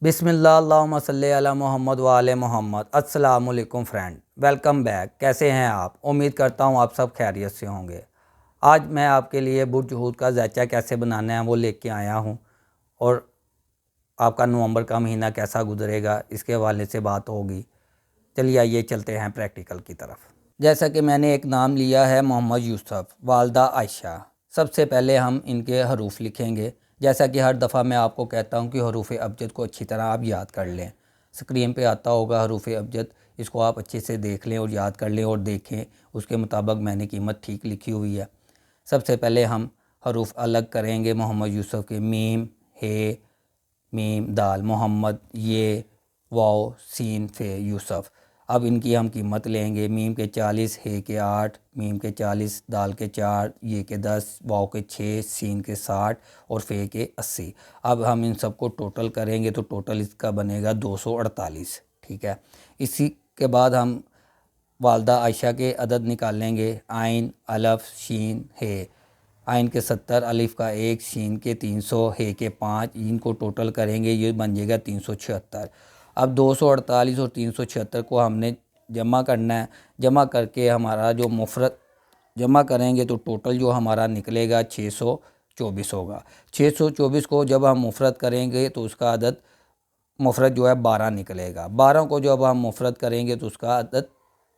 بسم اللہ اللہم صلی علی محمد وآل محمد۔ السلام علیکم فرینڈ، ویلکم بیک۔ کیسے ہیں آپ؟ امید کرتا ہوں آپ سب خیریت سے ہوں گے۔ آج میں آپ کے لیے برج حوت کا ذائچہ کیسے بنانا ہے وہ لے کے آیا ہوں، اور آپ کا نومبر کا مہینہ کیسا گزرے گا اس کے حوالے سے بات ہوگی۔ چلیے آئیے چلتے ہیں پریکٹیکل کی طرف۔ جیسا کہ میں نے ایک نام لیا ہے محمد یوسف، والدہ عائشہ۔ سب سے پہلے ہم ان کے حروف لکھیں گے، جیسا کہ ہر دفعہ میں آپ کو کہتا ہوں کہ حروف ابجد کو اچھی طرح آپ یاد کر لیں۔ اسکرین پہ آتا ہوگا حروف ابجد، اس کو آپ اچھے سے دیکھ لیں اور یاد کر لیں، اور دیکھیں اس کے مطابق میں نے قیمت ٹھیک لکھی ہوئی ہے۔ سب سے پہلے ہم حروف الگ کریں گے محمد یوسف کے، میم، ہے، میم، دال، محمد، یہ، واؤ، سین، فے، یوسف۔ اب ان کی ہم قیمت لیں گے، میم کے 40، ہے کے 8، میم کے 40، دال کے 4، یہ کے 10، واؤ کے 6، سین کے 60 اور فے کے 80۔ اب ہم ان سب کو ٹوٹل کریں گے تو ٹوٹل اس کا بنے گا 248، ٹھیک ہے۔ اسی کے بعد ہم والدہ عائشہ کے عدد نکالیں گے، عین، الف، شین، ہے۔ عین کے 70، الف کا 1، شین کے 300، ہے کے 5، ان کو ٹوٹل کریں گے، یہ بن جائے گا 376۔ اب 248 اور 376 کو ہم نے جمع کرنا ہے۔ جمع کر کے ہمارا جو مفرد جمع کریں گے تو ٹوٹل جو ہمارا نکلے گا 624 ہوگا۔ 624 کو جب ہم مفرد کریں گے تو اس کا عدد مفرد جو ہے 12 نکلے گا۔ 12 کو جب ہم مفرد کریں گے تو اس کا عدد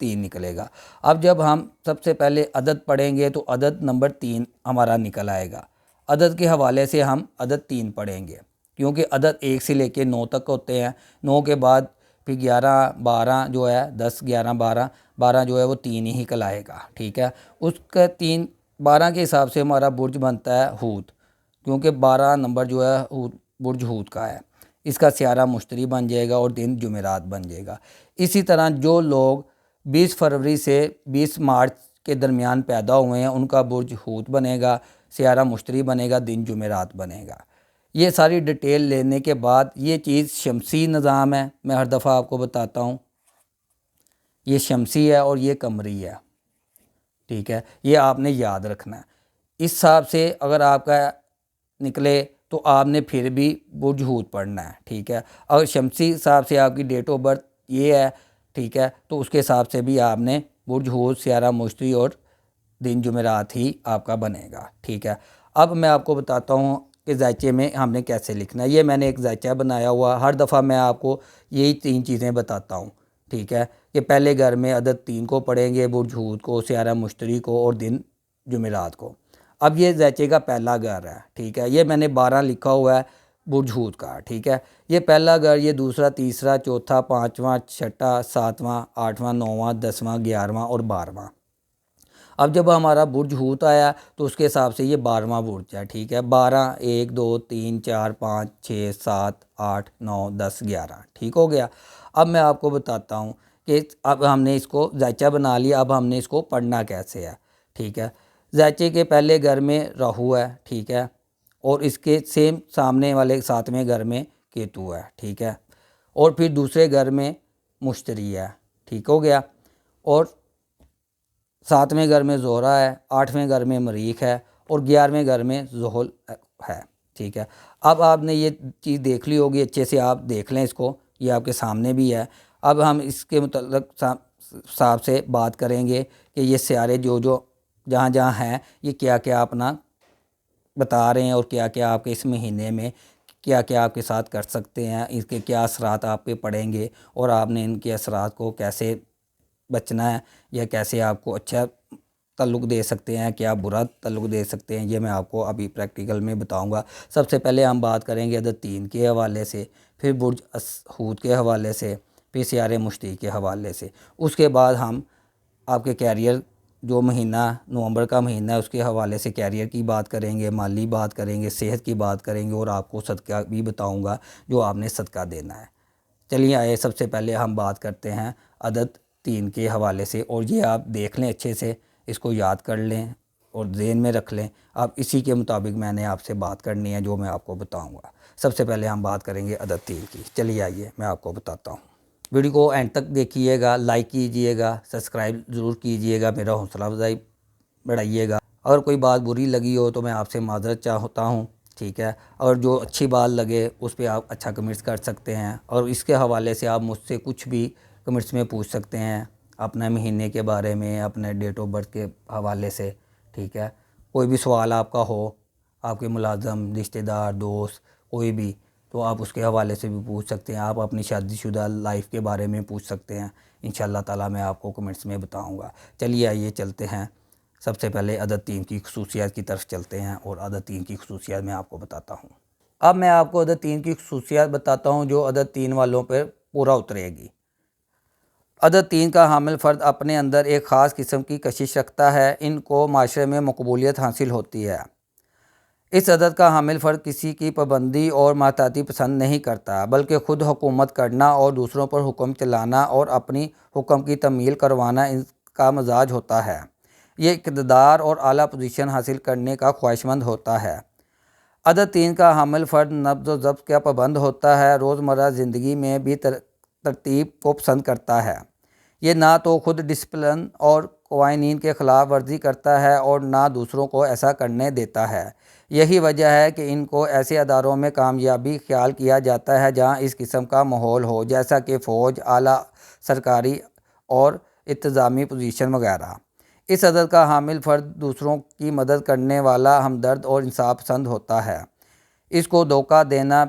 3 نکلے گا۔ اب جب ہم سب سے پہلے عدد پڑھیں گے تو عدد نمبر 3 ہمارا نکل آئے گا۔ عدد کے حوالے سے ہم عدد 3 پڑھیں گے، کیونکہ عدد 1 سے لے کے 9 تک ہوتے ہیں۔ 9 کے بعد پھر 11، 12 جو ہے 10، 11، 12 جو ہے وہ 3 ہی کلائے گا، ٹھیک ہے۔ اس کا 3، 12 کے حساب سے ہمارا برج بنتا ہے حوت، کیونکہ 12 نمبر جو ہے برج حوت کا ہے۔ اس کا سیارہ مشتری بن جائے گا اور دن جمعرات بن جائے گا۔ اسی طرح جو لوگ 20 فروری سے 20 مارچ کے درمیان پیدا ہوئے ہیں ان کا برج حوت بنے گا، سیارہ مشتری بنے گا، دن جمعرات بنے گا۔ یہ ساری ڈیٹیل لینے کے بعد یہ چیز شمسی نظام ہے، میں ہر دفعہ آپ کو بتاتا ہوں، یہ شمسی ہے اور یہ قمری ہے، ٹھیک ہے۔ یہ آپ نے یاد رکھنا ہے۔ اس حساب سے اگر آپ کا نکلے تو آپ نے پھر بھی برج حوت پڑھنا ہے، ٹھیک ہے۔ اگر شمسی حساب سے آپ کی ڈیٹ آف برتھ یہ ہے، ٹھیک ہے، تو اس کے حساب سے بھی آپ نے برج حوت، سیارہ مشتری اور دن جمعرات ہی آپ کا بنے گا، ٹھیک ہے۔ اب میں آپ کو بتاتا ہوں کہ ذائچے میں ہم نے کیسے لکھنا ہے۔ یہ میں نے ایک ذائچہ بنایا ہوا، ہر دفعہ میں آپ کو یہی 3 چیزیں بتاتا ہوں، ٹھیک ہے، کہ پہلے گھر میں عدد 3 کو پڑھیں گے، برج حوت کو، سیارہ مشتری کو اور دن جمعرات کو۔ اب یہ ذائچے کا پہلا گھر ہے، ٹھیک ہے۔ یہ میں نے 12 لکھا ہوا ہے برج حوت کا، ٹھیک ہے۔ یہ پہلا گھر، یہ دوسرا، تیسرا، چوتھا، پانچواں، چھٹا، ساتواں، آٹھواں، نواں، 10واں، 11واں اور 12واں۔ اب جب ہمارا برج حوت آیا تو اس کے حساب سے یہ 12واں برج ہے، ٹھیک ہے۔ 12، 1، 2، 3، 4، 5، 6، 7، 8، 9، 10، 11، ٹھیک ہو گیا۔ اب میں آپ کو بتاتا ہوں کہ اب ہم نے اس کو ذائچہ بنا لیا، اب ہم نے اس کو پڑھنا کیسے ہے، ٹھیک ہے۔ ذائچے کے پہلے گھر میں راہو ہے، ٹھیک ہے، اور اس کے سیم سامنے والے 7ویں گھر میں کیتو ہے، ٹھیک ہے، اور پھر دوسرے گھر میں مشتری ہے، ٹھیک ہو گیا، اور 7ویں گھر میں زہرہ ہے، 8ویں گھر میں مریخ ہے اور 11ویں گھر میں زحل ہے، ٹھیک ہے۔ اب آپ نے یہ چیز دیکھ لی ہوگی، اچھے سے آپ دیکھ لیں اس کو، یہ آپ کے سامنے بھی ہے۔ اب ہم اس کے متعلق حساب سے بات کریں گے کہ یہ سیارے جو جہاں جہاں ہیں یہ کیا کیا اپنا بتا رہے ہیں، اور کیا کیا آپ کے اس مہینے میں کیا کیا آپ کے ساتھ کر سکتے ہیں، اس کے کیا اثرات آپ پہ پڑیں گے، اور آپ نے ان کے اثرات کو کیسے بچنا ہے، یا کیسے آپ کو اچھا تعلق دے سکتے ہیں، کیا برا تعلق دے سکتے ہیں، یہ میں آپ کو ابھی پریکٹیکل میں بتاؤں گا۔ سب سے پہلے ہم بات کریں گے عدد 3 کے حوالے سے، پھر برج حوت کے حوالے سے، پھر سیارے مشتری کے حوالے سے۔ اس کے بعد ہم آپ کے کیریئر جو مہینہ نومبر کا مہینہ ہے اس کے حوالے سے کیریئر کی بات کریں گے، مالی بات کریں گے، صحت کی بات کریں گے، اور آپ کو صدقہ بھی بتاؤں گا جو آپ نے صدقہ دینا ہے۔ چلیے آئے، سب سے پہلے ہم بات کرتے ہیں عدد 3 کے حوالے سے، اور یہ آپ دیکھ لیں اچھے سے، اس کو یاد کر لیں اور ذہن میں رکھ لیں۔ اب اسی کے مطابق میں نے آپ سے بات کرنی ہے جو میں آپ کو بتاؤں گا۔ سب سے پہلے ہم بات کریں گے عدد 3 کی۔ چلیے آئیے میں آپ کو بتاتا ہوں۔ ویڈیو کو اینڈ تک دیکھیے گا، لائک کیجئے گا، سبسکرائب ضرور کیجئے گا، میرا حوصلہ افزائی بڑھائیے گا۔ اگر کوئی بات بری لگی ہو تو میں آپ سے معذرت چاہتا ہوں، ٹھیک ہے، اور جو اچھی بات لگے اس پہ آپ اچھا کمنٹس کر سکتے ہیں، اور اس کے حوالے سے آپ مجھ سے کچھ بھی کمنٹس میں پوچھ سکتے ہیں، اپنے مہینے کے بارے میں، اپنے ڈیٹ آف برتھ کے حوالے سے، ٹھیک ہے۔ کوئی بھی سوال آپ کا ہو، آپ کے ملازم، رشتہ دار، دوست، کوئی بھی، تو آپ اس کے حوالے سے بھی پوچھ سکتے ہیں۔ آپ اپنی شادی شدہ لائف کے بارے میں پوچھ سکتے ہیں، انشاءاللہ تعالیٰ میں آپ کو کمنٹس میں بتاؤں گا۔ چلیے آئیے چلتے ہیں، سب سے پہلے عدد 3 کی خصوصیات کی طرف چلتے ہیں، اور عدد 3 کی خصوصیات میں آپ کو بتاتا ہوں۔ اب میں آپ کو عدد 3 کی خصوصیات بتاتا ہوں جو عدد 3 والوں پر پورا اترے گی۔ عدد 3 کا حامل فرد اپنے اندر ایک خاص قسم کی کشش رکھتا ہے، ان کو معاشرے میں مقبولیت حاصل ہوتی ہے۔ اس عدد کا حامل فرد کسی کی پابندی اور محتاطی پسند نہیں کرتا، بلکہ خود حکومت کرنا اور دوسروں پر حکم چلانا اور اپنی حکم کی تکمیل کروانا ان کا مزاج ہوتا ہے۔ یہ اقتدار اور اعلیٰ پوزیشن حاصل کرنے کا خواہشمند ہوتا ہے۔ عدد 3 کا حامل فرد نظم و ضبط کا پابند ہوتا ہے، روزمرہ زندگی میں بھی ترتیب کو پسند کرتا ہے۔ یہ نہ تو خود ڈسپلن اور قوانین کے خلاف ورزی کرتا ہے اور نہ دوسروں کو ایسا کرنے دیتا ہے۔ یہی وجہ ہے کہ ان کو ایسے اداروں میں کامیابی خیال کیا جاتا ہے جہاں اس قسم کا ماحول ہو، جیسا کہ فوج، اعلیٰ سرکاری اور انتظامی پوزیشن وغیرہ۔ اس عدد کا حامل فرد دوسروں کی مدد کرنے والا، ہمدرد اور انصاف پسند ہوتا ہے۔ اس کو دھوکہ دینا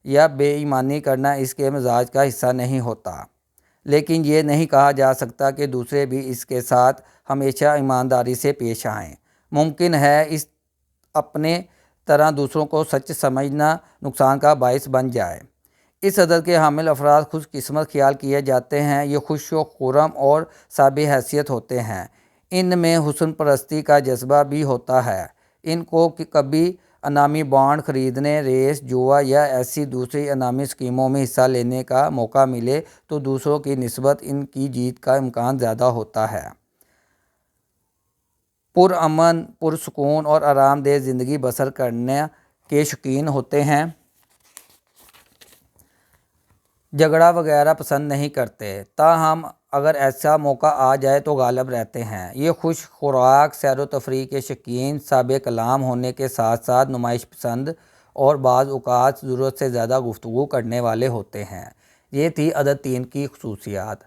یا بے ایمانی کرنا اس کے مزاج کا حصہ نہیں ہوتا، لیکن یہ نہیں کہا جا سکتا کہ دوسرے بھی اس کے ساتھ ہمیشہ ایمانداری سے پیش آئیں۔ ممکن ہے اس اپنے طرح دوسروں کو سچ سمجھنا نقصان کا باعث بن جائے۔ اس عدد کے حامل افراد خوش قسمت خیال کیے جاتے ہیں، یہ خوش و خرم اور صاحب حیثیت ہوتے ہیں۔ ان میں حسن پرستی کا جذبہ بھی ہوتا ہے۔ ان کو کبھی انعامی بانڈ خریدنے، ریس، جوا یا ایسی دوسری انعامی اسکیموں میں حصہ لینے کا موقع ملے تو دوسروں کی نسبت ان کی جیت کا امکان زیادہ ہوتا ہے۔ پرامن، پرسکون اور آرام دہ زندگی بسر کرنے کے شوقین ہوتے ہیں، جھگڑا وغیرہ پسند نہیں کرتے، تاہم اگر ایسا موقع آ جائے تو غالب رہتے ہیں۔ یہ خوش خوراک، سیر و تفریح کے شوقین، صاحب کلام ہونے کے ساتھ ساتھ نمائش پسند اور بعض اوقات ضرورت سے زیادہ گفتگو کرنے والے ہوتے ہیں۔ یہ تھی عدد 3 کی خصوصیات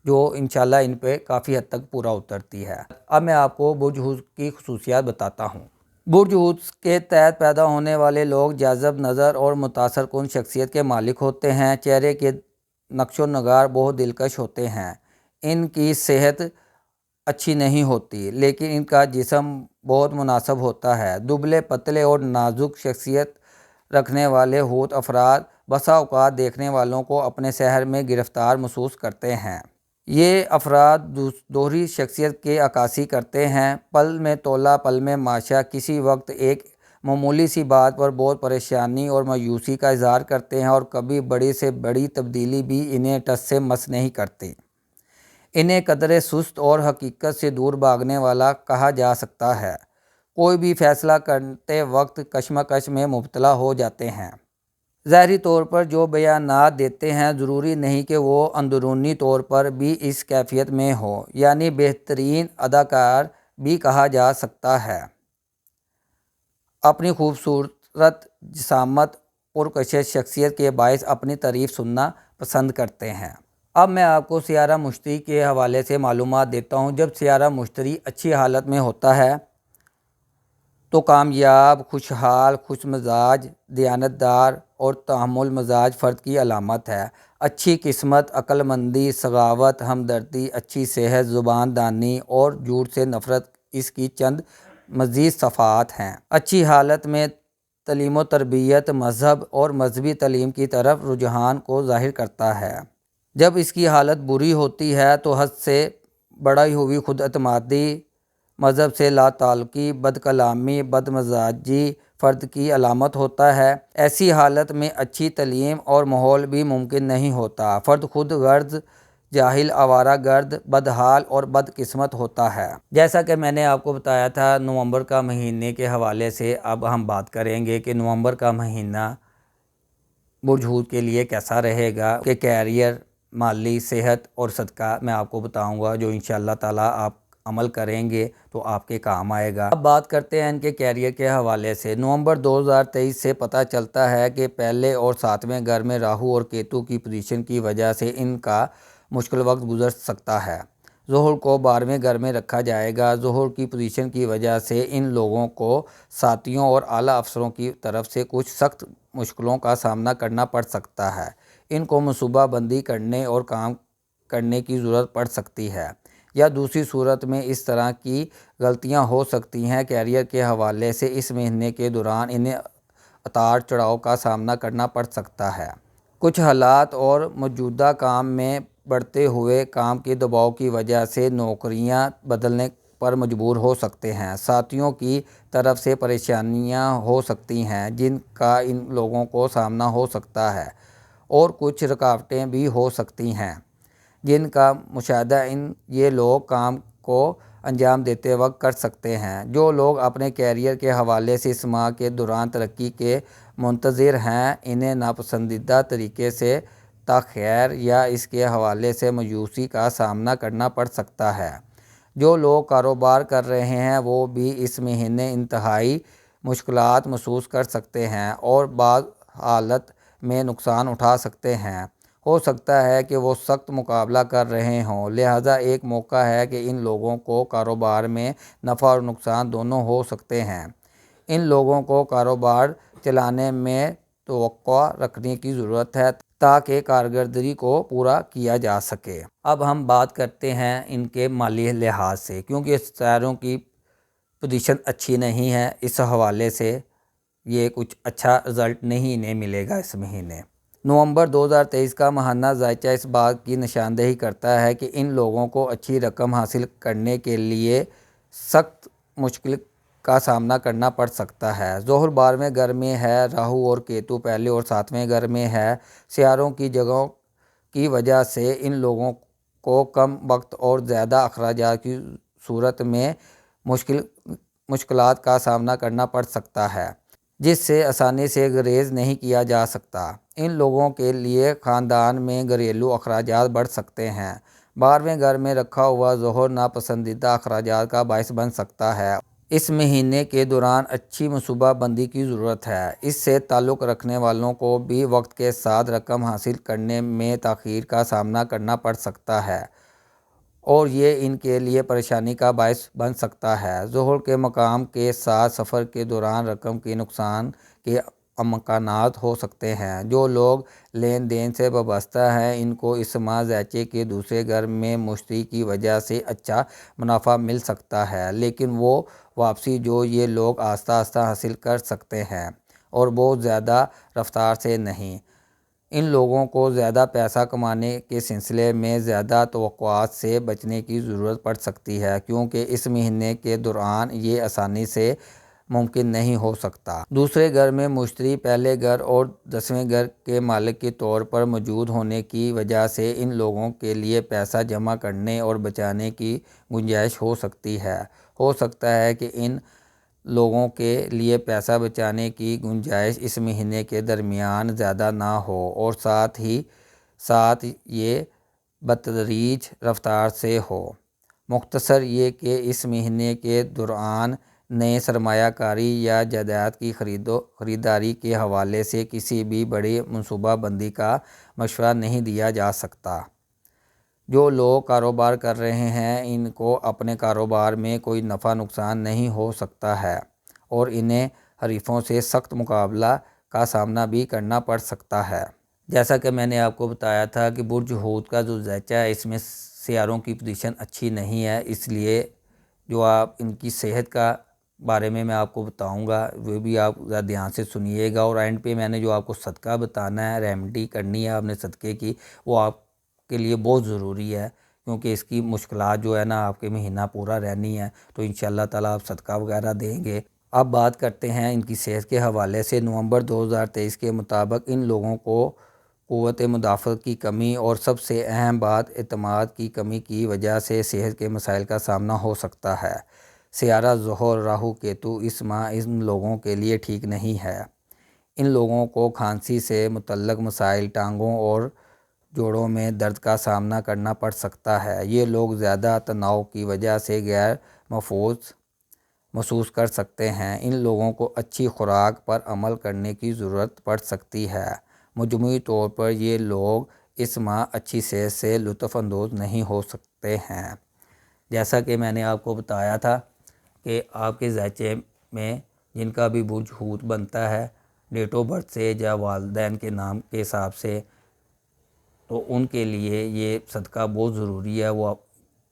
جو انشاءاللہ ان پہ کافی حد تک پورا اترتی ہے۔ اب میں آپ کو برج حوت کی خصوصیات بتاتا ہوں۔ برج حوت کے تحت پیدا ہونے والے لوگ جاذب نظر اور متاثر کن شخصیت کے مالک ہوتے ہیں۔ چہرے کے نقش و نگار بہت دلکش ہوتے ہیں۔ ان کی صحت اچھی نہیں ہوتی، لیکن ان کا جسم بہت مناسب ہوتا ہے۔ دبلے پتلے اور نازک شخصیت رکھنے والے حوت افراد بسا اوقات دیکھنے والوں کو اپنے شہر میں گرفتار محسوس کرتے ہیں۔ یہ افراد دوہری شخصیت کے عکاسی کرتے ہیں، پل میں تولا پل میں ماشا، کسی وقت ایک معمولی سی بات پر بہت پریشانی اور مایوسی کا اظہار کرتے ہیں، اور کبھی بڑی سے بڑی تبدیلی بھی انہیں ٹس سے مس نہیں کرتی۔ انہیں قدرے سست اور حقیقت سے دور بھاگنے والا کہا جا سکتا ہے۔ کوئی بھی فیصلہ کرتے وقت کشمکش میں مبتلا ہو جاتے ہیں۔ ظاہری طور پر جو بیانات دیتے ہیں ضروری نہیں کہ وہ اندرونی طور پر بھی اس کیفیت میں ہو، یعنی بہترین اداکار بھی کہا جا سکتا ہے۔ اپنی خوبصورت جسامت، پرکشش شخصیت کے باعث اپنی تعریف سننا پسند کرتے ہیں۔ اب میں آپ کو سیارہ مشتری کے حوالے سے معلومات دیتا ہوں۔ جب سیارہ مشتری اچھی حالت میں ہوتا ہے تو کامیاب، خوشحال، خوش مزاج، دیانتدار اور تحمل مزاج فرد کی علامت ہے۔ اچھی قسمت، عقل مندی، سخاوت، ہمدردی، اچھی صحت، زبان دانی اور جھوٹ سے نفرت اس کی چند مزید صفات ہیں۔ اچھی حالت میں تعلیم و تربیت، مذہب اور مذہبی تعلیم کی طرف رجحان کو ظاہر کرتا ہے۔ جب اس کی حالت بری ہوتی ہے تو حد سے بڑھی ہوئی خود اعتمادی، مذہب سے لا تعلقی، بد کلامی، بد مزاجی فرد کی علامت ہوتا ہے۔ ایسی حالت میں اچھی تعلیم اور ماحول بھی ممکن نہیں ہوتا۔ فرد خود غرض، جاہل، آوارہ گرد، بدحال اور بد قسمت ہوتا ہے۔ جیسا کہ میں نے آپ کو بتایا تھا نومبر کا مہینے کے حوالے سے، اب ہم بات کریں گے کہ نومبر کا مہینہ برج حوت کے لیے کیسا رہے گا، کہ کیریئر، مالی، صحت اور صدقہ میں آپ کو بتاؤں گا، جو انشاءاللہ تعالیٰ آپ عمل کریں گے تو آپ کے کام آئے گا۔ اب بات کرتے ہیں ان کے کیریئر کے حوالے سے۔ نومبر 2023 سے پتہ چلتا ہے کہ پہلے اور 7ویں گھر میں راہو اور کیتو کی پوزیشن کی وجہ سے ان کا مشکل وقت گزر سکتا ہے۔ ظہر کو 12ویں گھر میں رکھا جائے گا۔ ظہر کی پوزیشن کی وجہ سے ان لوگوں کو ساتھیوں اور اعلیٰ افسروں کی طرف سے کچھ سخت مشکلوں کا سامنا کرنا پڑ سکتا ہے۔ ان کو منصوبہ بندی کرنے اور کام کرنے کی ضرورت پڑ سکتی ہے، یا دوسری صورت میں اس طرح کی غلطیاں ہو سکتی ہیں۔ کیریئر کے حوالے سے اس مہینے کے دوران انہیں اتار چڑھاؤ کا سامنا کرنا پڑ سکتا ہے۔ کچھ حالات اور موجودہ کام میں بڑھتے ہوئے کام کے دباؤ کی وجہ سے نوکریاں بدلنے پر مجبور ہو سکتے ہیں۔ ساتھیوں کی طرف سے پریشانیاں ہو سکتی ہیں جن کا ان لوگوں کو سامنا ہو سکتا ہے، اور کچھ رکاوٹیں بھی ہو سکتی ہیں جن کا مشاہدہ یہ لوگ کام کو انجام دیتے وقت کر سکتے ہیں۔ جو لوگ اپنے کیریئر کے حوالے سے اس ماہ کے دوران ترقی کے منتظر ہیں، انہیں ناپسندیدہ طریقے سے تاخیر یا اس کے حوالے سے مایوسی کا سامنا کرنا پڑ سکتا ہے۔ جو لوگ کاروبار کر رہے ہیں وہ بھی اس مہینے انتہائی مشکلات محسوس کر سکتے ہیں اور بعض حالت میں نقصان اٹھا سکتے ہیں۔ ہو سکتا ہے کہ وہ سخت مقابلہ کر رہے ہوں، لہٰذا ایک موقع ہے کہ ان لوگوں کو کاروبار میں نفع اور نقصان دونوں ہو سکتے ہیں۔ ان لوگوں کو کاروبار چلانے میں توقع رکھنے کی ضرورت ہے تاکہ کارکردگی کو پورا کیا جا سکے۔ اب ہم بات کرتے ہیں ان کے مالی لحاظ سے، کیونکہ ستاروں کی پوزیشن اچھی نہیں ہے، اس حوالے سے یہ کچھ اچھا رزلٹ نہیں انہیں ملے گا اس مہینے۔ نومبر 2023 کا ماہانہ ذائچہ اس بات کی نشاندہی کرتا ہے کہ ان لوگوں کو اچھی رقم حاصل کرنے کے لیے سخت مشکل کا سامنا کرنا پڑ سکتا ہے۔ ظہر 12ویں گھر میں ہے، راہو اور کیتو پہلے اور 7ویں گھر میں ہے۔ سیاروں کی جگہوں کی وجہ سے ان لوگوں کو کم وقت اور زیادہ اخراجات کی صورت میں مشکلات کا سامنا کرنا پڑ سکتا ہے، جس سے آسانی سے گریز نہیں کیا جا سکتا۔ ان لوگوں کے لیے خاندان میں گھریلو اخراجات بڑھ سکتے ہیں۔ 12ویں گھر میں رکھا ہوا ظہر ناپسندیدہ اخراجات کا باعث بن سکتا ہے۔ اس مہینے کے دوران اچھی منصوبہ بندی کی ضرورت ہے۔ اس سے تعلق رکھنے والوں کو بھی وقت کے ساتھ رقم حاصل کرنے میں تاخیر کا سامنا کرنا پڑ سکتا ہے اور یہ ان کے لیے پریشانی کا باعث بن سکتا ہے۔ ظہر کے مقام کے ساتھ سفر کے دوران رقم کے نقصان کے امکانات ہو سکتے ہیں۔ جو لوگ لین دین سے وابستہ ہیں ان کو اس ماہ ذائچے کے دوسرے گھر میں مشتری کی وجہ سے اچھا منافع مل سکتا ہے، لیکن وہ واپسی جو یہ لوگ آہستہ آہستہ حاصل کر سکتے ہیں اور بہت زیادہ رفتار سے نہیں۔ ان لوگوں کو زیادہ پیسہ کمانے کے سلسلے میں زیادہ توقعات سے بچنے کی ضرورت پڑ سکتی ہے، کیونکہ اس مہینے کے دوران یہ آسانی سے ممکن نہیں ہو سکتا۔ دوسرے گھر میں مشتری پہلے گھر اور 10ویں گھر کے مالک کے طور پر موجود ہونے کی وجہ سے ان لوگوں کے لیے پیسہ جمع کرنے اور بچانے کی گنجائش ہو سکتی ہے۔ ہو سکتا ہے کہ ان لوگوں کے لیے پیسہ بچانے کی گنجائش اس مہینے کے درمیان زیادہ نہ ہو اور ساتھ ہی ساتھ یہ بتدریج رفتار سے ہو۔ مختصر یہ کہ اس مہینے کے دوران نئے سرمایہ کاری یا جائیداد کی خریداری کے حوالے سے کسی بھی بڑی منصوبہ بندی کا مشورہ نہیں دیا جا سکتا۔ جو لوگ کاروبار کر رہے ہیں ان کو اپنے کاروبار میں کوئی نفع نقصان نہیں ہو سکتا ہے اور انہیں حریفوں سے سخت مقابلہ کا سامنا بھی کرنا پڑ سکتا ہے۔ جیسا کہ میں نے آپ کو بتایا تھا کہ برج حوت کا جو ذائچہ ہے اس میں سیاروں کی پوزیشن اچھی نہیں ہے، اس لیے جو آپ ان کی صحت کا بارے میں آپ کو بتاؤں گا وہ بھی آپ ذرا دھیان سے سنیے گا، اور اینڈ پہ میں نے جو آپ کو صدقہ بتانا ہے، ریمیڈی کرنی ہے آپ نے صدقے کی، وہ آپ کے لیے بہت ضروری ہے، کیونکہ اس کی مشکلات جو ہے نا آپ کے مہینہ پورا رہنی ہے، تو انشاءاللہ تعالیٰ آپ صدقہ وغیرہ دیں گے۔ اب بات کرتے ہیں ان کی صحت کے حوالے سے۔ نومبر 2023 کے مطابق ان لوگوں کو قوت مدافعت کی کمی اور سب سے اہم بات اعتماد کی کمی کی وجہ سے صحت کے مسائل کا سامنا ہو سکتا ہے۔ سیارہ ظہر راہو کیتو اس ماہ ان لوگوں کے لیے ٹھیک نہیں ہے۔ ان لوگوں کو کھانسی سے متعلق مسائل، ٹانگوں اور جوڑوں میں درد کا سامنا کرنا پڑ سکتا ہے۔ یہ لوگ زیادہ تناؤ کی وجہ سے غیر محفوظ کر سکتے ہیں۔ ان لوگوں کو اچھی خوراک پر عمل کرنے کی ضرورت پڑ سکتی ہے۔ مجموعی طور پر یہ لوگ اس ماہ اچھی صحت سے لطف اندوز نہیں ہو سکتے ہیں۔ جیسا کہ میں نے آپ کو بتایا تھا کہ آپ کے ذیچے میں جن کا بھی برج حوت بنتا ہے ڈیٹ آف برتھ سے یا والدین کے نام کے حساب سے، تو ان کے لیے یہ صدقہ بہت ضروری ہے۔ وہ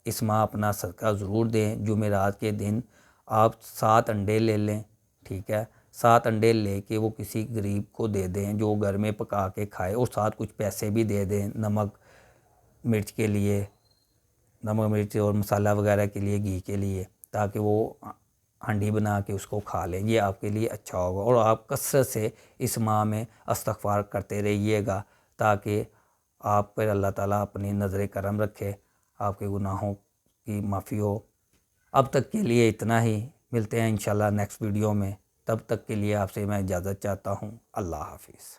اس ماہ اپنا صدقہ ضرور دیں۔ جمعرات کے دن آپ 7 انڈے لے لیں، ٹھیک ہے، 7 انڈے لے کے وہ کسی غریب کو دے دیں جو گھر میں پکا کے کھائے، اور ساتھ کچھ پیسے بھی دے دیں نمک مرچ کے لیے، نمک مرچ اور مسالہ وغیرہ کے لیے، گھی کے لیے، تاکہ وہ ہانڈی بنا کے اس کو کھا لیں۔ یہ آپ کے لیے اچھا ہوگا۔ اور آپ کثرت سے اس ماہ میں استغفار کرتے رہیے گا تاکہ آپ پر اللہ تعالیٰ اپنی نظر کرم رکھے، آپ کے گناہوں کی معافی ہو۔ اب تک کے لیے اتنا ہی، ملتے ہیں انشاءاللہ نیکسٹ ویڈیو میں۔ تب تک کے لیے آپ سے میں اجازت چاہتا ہوں۔ اللہ حافظ۔